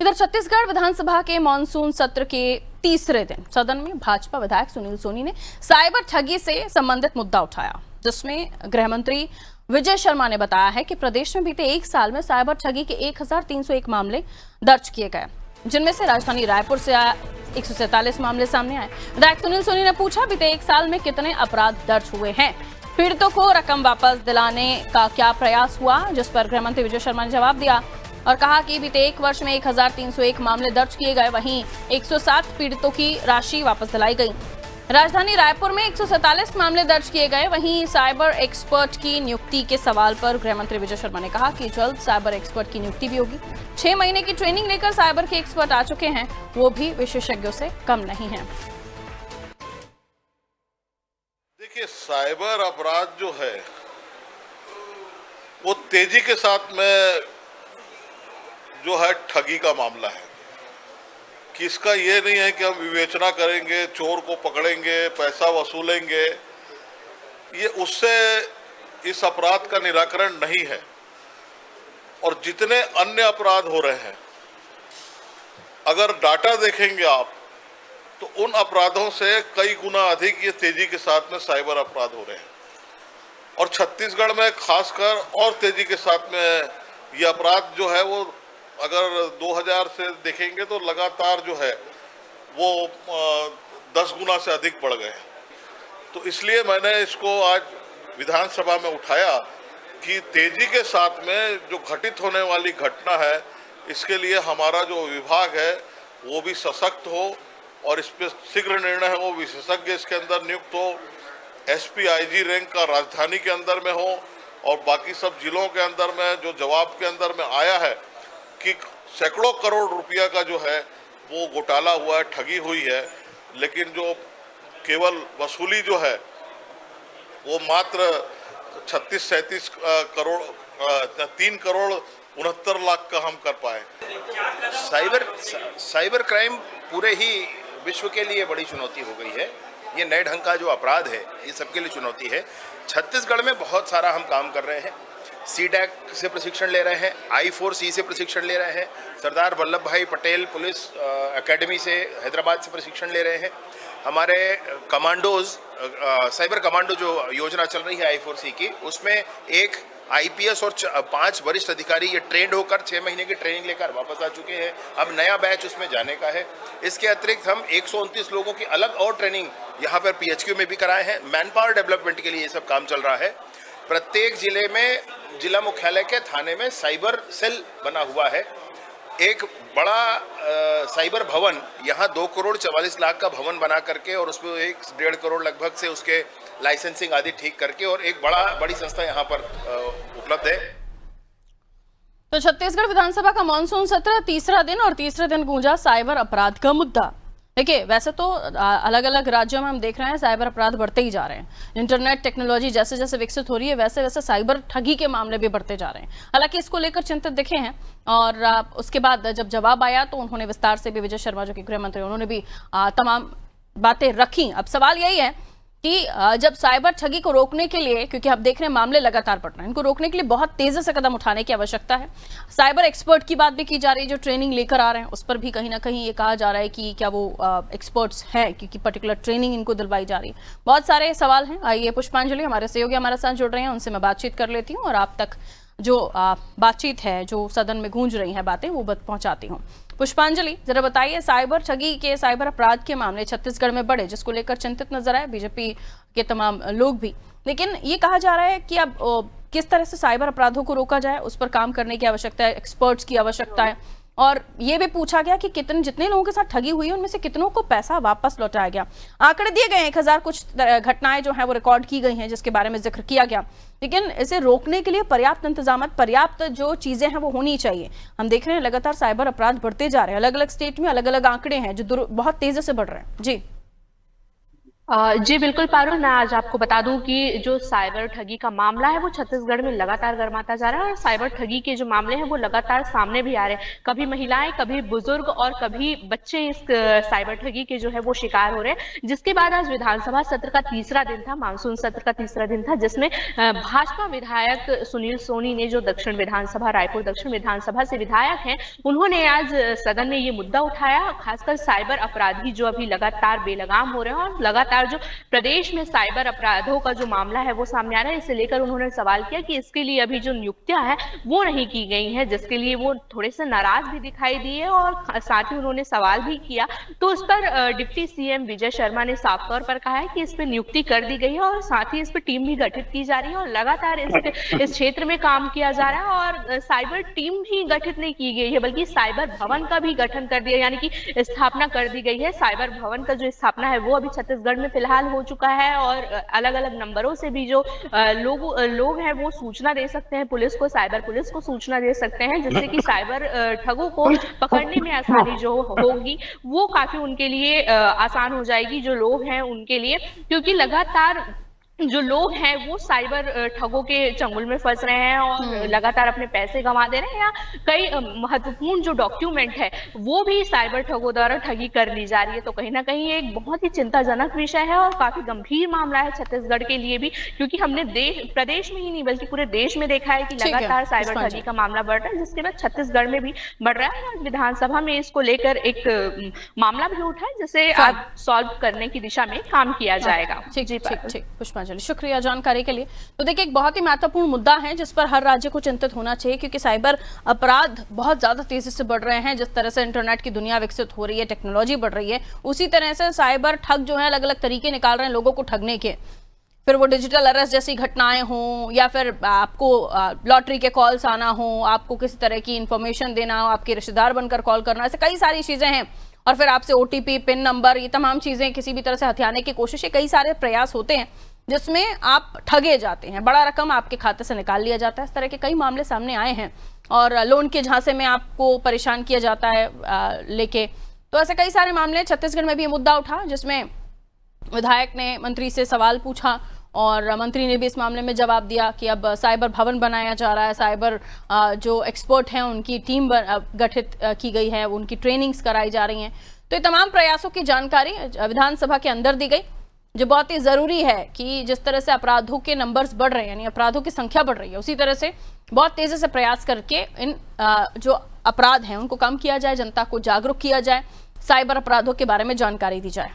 इधर छत्तीसगढ़ विधानसभा के मानसून सत्र के तीसरे दिन सदन में भाजपा विधायक सुनील सोनी ने साइबर ठगी से संबंधित मुद्दा उठाया, जिसमें गृह मंत्री विजय शर्मा ने बताया है कि प्रदेश में बीते एक साल में साइबर ठगी के 1301 मामले दर्ज किए गए, जिनमें से राजधानी रायपुर से 147 मामले सामने आए। विधायक सुनील सोनी ने पूछा, बीते एक साल में कितने अपराध दर्ज हुए हैं, पीड़ितों को रकम वापस दिलाने का क्या प्रयास हुआ, जिस पर गृह मंत्री विजय शर्मा ने जवाब दिया और कहा कि बीते एक वर्ष में 1301 मामले दर्ज किए गए, वहीं 107 पीड़ितों की राशि वापस दिलाई गई। राजधानी रायपुर में 147 मामले दर्ज किए गए। वहीं साइबर एक्सपर्ट की नियुक्ति के सवाल पर गृह मंत्री विजय शर्मा ने कहा कि जल्द साइबर एक्सपर्ट की नियुक्ति भी होगी। 6 महीने की ट्रेनिंग लेकर साइबर के एक्सपर्ट आ चुके हैं, वो भी विशेषज्ञों से कम नहीं है। देखिए, साइबर अपराध जो है वो तेजी के साथ में जो है ठगी का मामला है कि इसका ये नहीं है कि हम विवेचना करेंगे, चोर को पकड़ेंगे, पैसा वसूलेंगे, ये उससे इस अपराध का निराकरण नहीं है। और जितने अन्य अपराध हो रहे हैं, अगर डाटा देखेंगे आप तो उन अपराधों से कई गुना अधिक ये तेजी के साथ में साइबर अपराध हो रहे हैं। और छत्तीसगढ़ में खासकर और तेजी के साथ में ये अपराध जो है वो अगर 2000 से देखेंगे तो लगातार जो है वो 10 गुना से अधिक बढ़ गए हैं। तो इसलिए मैंने इसको आज विधानसभा में उठाया कि तेजी के साथ में जो घटित होने वाली घटना है, इसके लिए हमारा जो विभाग है वो भी सशक्त हो और इस पर शीघ्र निर्णय हो, विशेषज्ञ इसके अंदर नियुक्त हो, एसपी आईजी रैंक का राजधानी के अंदर में हो और बाकी सब जिलों के अंदर में जो जवाब के अंदर में आया है कि सैकड़ों करोड़ रुपया का जो है वो घोटाला हुआ है, ठगी हुई है, लेकिन जो केवल वसूली जो है वो मात्र 36-37 करोड़ 3 करोड़ 69 लाख का हम कर पाए। साइबर क्राइम पूरे ही विश्व के लिए बड़ी चुनौती हो गई है। ये नए ढंग का जो अपराध है ये सबके लिए चुनौती है। छत्तीसगढ़ में बहुत सारा हम काम कर रहे हैं। सीडैक से प्रशिक्षण ले रहे हैं, I4C से प्रशिक्षण ले रहे हैं, सरदार वल्लभ भाई पटेल पुलिस एकेडमी से हैदराबाद से प्रशिक्षण ले रहे हैं। हमारे कमांडोज साइबर कमांडो जो योजना चल रही है I4C की, उसमें एक IPS और 5 वरिष्ठ अधिकारी ये ट्रेंड होकर 6 महीने की ट्रेनिंग लेकर वापस आ चुके हैं। अब नया बैच उसमें जाने का है। इसके अतिरिक्त हम 129 लोगों की अलग और ट्रेनिंग यहाँ पर PHQ में भी कराए हैं। मैन पावर डेवलपमेंट के लिए ये सब काम चल रहा है। प्रत्येक जिले में जिला मुख्यालय के थाने में साइबर सेल बना हुआ है। एक बड़ा साइबर भवन, यहाँ 2 करोड़ 44 लाख का भवन बना करके और उसमें 1.5 करोड़ लगभग से उसके लाइसेंसिंग आदि ठीक करके और एक बड़ी संस्था यहाँ पर उपलब्ध है। तो छत्तीसगढ़ विधानसभा का मानसून सत्र तीसरा दिन और तीसरे दिन गूंजा साइबर अपराध का मुद्दा। देखिए, वैसे तो अलग अलग राज्यों में हम देख रहे हैं साइबर अपराध बढ़ते ही जा रहे हैं। इंटरनेट टेक्नोलॉजी जैसे जैसे विकसित हो रही है, वैसे वैसे साइबर ठगी के मामले भी बढ़ते जा रहे हैं। हालांकि इसको लेकर चिंतित दिखे हैं और उसके बाद जब जवाब आया तो उन्होंने विस्तार से भी, विजय शर्मा जो कि गृह मंत्री, उन्होंने भी तमाम बातें रखी। अब सवाल यही है कि जब साइबर ठगी को रोकने के लिए, क्योंकि आप देख रहे हैं मामले लगातार बढ़ रहे हैं, इनको रोकने के लिए बहुत तेजी से कदम उठाने की आवश्यकता है। साइबर एक्सपर्ट की बात भी की जा रही है जो ट्रेनिंग लेकर आ रहे हैं, उस पर भी कहीं ना कहीं ये कहा जा रहा है कि क्या वो एक्सपर्ट्स हैं, क्योंकि पर्टिकुलर ट्रेनिंग इनको दिलवाई जा रही है। बहुत सारे सवाल हैं। आइए पुष्पांजलि हमारे सहयोगी हमारे साथ जुड़ रहे हैं, उनसे मैं बातचीत कर लेती हूँ और आप तक जो बातचीत है, जो सदन में गूंज रही है बातें, वो पहुंचाती हूँ। पुष्पांजलि, जरा बताइए, साइबर ठगी के, साइबर अपराध के मामले छत्तीसगढ़ में बढ़े, जिसको लेकर चिंतित नजर आए बीजेपी के तमाम लोग भी, लेकिन ये कहा जा रहा है कि अब किस तरह से साइबर अपराधों को रोका जाए, उस पर काम करने की आवश्यकता है, एक्सपर्ट्स की आवश्यकता है। और ये भी पूछा गया कि जितने लोगों के साथ ठगी हुई है उनमें से कितनों को पैसा वापस लौटाया गया। आंकड़े दिए गए, 1000 कुछ घटनाएं जो हैं वो रिकॉर्ड की गई हैं, जिसके बारे में जिक्र किया गया, लेकिन इसे रोकने के लिए पर्याप्त इंतजाम, पर्याप्त जो चीजें हैं वो होनी चाहिए। हम देख रहे हैं लगातार साइबर अपराध बढ़ते जा रहे हैं, अलग अलग स्टेट में अलग अलग आंकड़े हैं जो बहुत तेजी से बढ़ रहे हैं। जी जी बिल्कुल पारुल, मैं आज आपको बता दूं कि जो साइबर ठगी का मामला है वो छत्तीसगढ़ में लगातार गर्माता जा रहा है और साइबर ठगी के जो मामले हैं वो लगातार सामने भी आ रहे हैं। कभी महिलाएं, कभी बुजुर्ग और कभी बच्चे इस साइबर ठगी के जो है वो शिकार हो रहे हैं। जिसके बाद आज विधानसभा सत्र का तीसरा दिन था, मानसून सत्र का तीसरा दिन था, जिसमें भाजपा विधायक सुनील सोनी ने, जो दक्षिण विधानसभा, रायपुर दक्षिण विधानसभा से विधायक हैं, उन्होंने आज सदन में ये मुद्दा उठाया। खासकर साइबर अपराधी जो अभी लगातार बेलगाम हो रहे हैं और लगातार जो प्रदेश में साइबर अपराधों का जो मामला है वो सामने आ रहा है, इसे लेकर उन्होंने सवाल किया कि इसके लिए अभी जो नियुक्तियां हैं वो नहीं की गई हैं, जिसके लिए वो थोड़े से नाराज भी दिखाई दिए और साथ ही उन्होंने सवाल भी किया। तो उस पर डिप्टी सीएम विजय शर्मा ने साफ तौर पर कहा है कि इस पर नियुक्ति कर दी गई है और साथ ही इस पर टीम भी गठित की जा रही है और लगातार इस क्षेत्र में काम किया जा रहा है। और साइबर टीम भी गठित नहीं की गई है बल्कि साइबर भवन का भी गठन कर दिया, यानी कि स्थापना कर दी गई है। साइबर भवन का जो स्थापना है वो अभी छत्तीसगढ़ में फिलहाल हो चुका है और अलग अलग नंबरों से भी जो लोग हैं वो सूचना दे सकते हैं पुलिस को, साइबर पुलिस को सूचना दे सकते हैं, जिससे कि साइबर ठगों को पकड़ने में आसानी जो होगी वो काफी उनके लिए आसान हो जाएगी, जो लोग हैं उनके लिए, क्योंकि लगातार जो लोग हैं वो साइबर ठगों के चंगुल में फंस रहे हैं और लगातार अपने पैसे गंवा दे रहे हैं, या कई महत्वपूर्ण जो डॉक्यूमेंट है वो भी साइबर ठगों द्वारा ठगी कर ली जा रही है। तो कहीं ना कहीं एक बहुत ही चिंताजनक विषय है और काफी गंभीर मामला है छत्तीसगढ़ के लिए भी, क्योंकि हमने प्रदेश में ही नहीं बल्कि पूरे देश में देखा है कि लगातार साइबर ठगी का मामला बढ़ रहा है, जिसके बाद छत्तीसगढ़ में भी बढ़ रहा है। आज विधानसभा में इसको लेकर एक मामला भी उठा है जिसे आज सॉल्व करने की दिशा में काम किया जाएगा। ठीक पुष्पांजलि, शुक्रिया जानकारी के लिए। तो देखिए, एक बहुत ही महत्वपूर्ण मुद्दा है जिस पर हर राज्य को चिंतित होना चाहिए, क्योंकि साइबर अपराध बहुत ज्यादा तेजी से बढ़ रहे हैं। जिस तरह से इंटरनेट की दुनिया विकसित हो रही है, टेक्नोलॉजी बढ़ रही है, उसी तरह से साइबर ठग जो है अलग अलग तरीके निकाल रहे हैं लोगों को ठगने के। फिर वो डिजिटल अरेस्ट जैसी घटनाएं हों या फिर आपको लॉटरी के कॉल्स आना हो, आपको किसी तरह की इंफॉर्मेशन देना हो, आपके रिश्तेदार बनकर कॉल करना, ऐसे कई सारी चीजें हैं। और फिर आपसे ओटीपी, पिन नंबर, ये तमाम चीजें किसी भी तरह से हथियाने की कोशिश, कई सारे प्रयास होते हैं जिसमें आप ठगे जाते हैं, बड़ा रकम आपके खाते से निकाल लिया जाता है। इस तरह के कई मामले सामने आए हैं और लोन के झांसे में आपको परेशान किया जाता है लेके। तो ऐसे कई सारे मामले। छत्तीसगढ़ में भी ये मुद्दा उठा जिसमें विधायक ने मंत्री से सवाल पूछा और मंत्री ने भी इस मामले में जवाब दिया कि अब साइबर भवन बनाया जा रहा है, साइबर जो एक्सपर्ट हैं उनकी टीम गठित की गई है, उनकी ट्रेनिंग्स कराई जा रही हैं। तो ये तमाम प्रयासों की जानकारी विधानसभा के अंदर दी गई, जो बहुत ही जरूरी है कि जिस तरह से अपराधों के नंबर्स बढ़ रहे हैं, यानी अपराधों की संख्या बढ़ रही है, उसी तरह से बहुत तेजी से प्रयास करके इन जो अपराध हैं उनको कम किया जाए, जनता को जागरूक किया जाए, साइबर अपराधों के बारे में जानकारी दी जाए।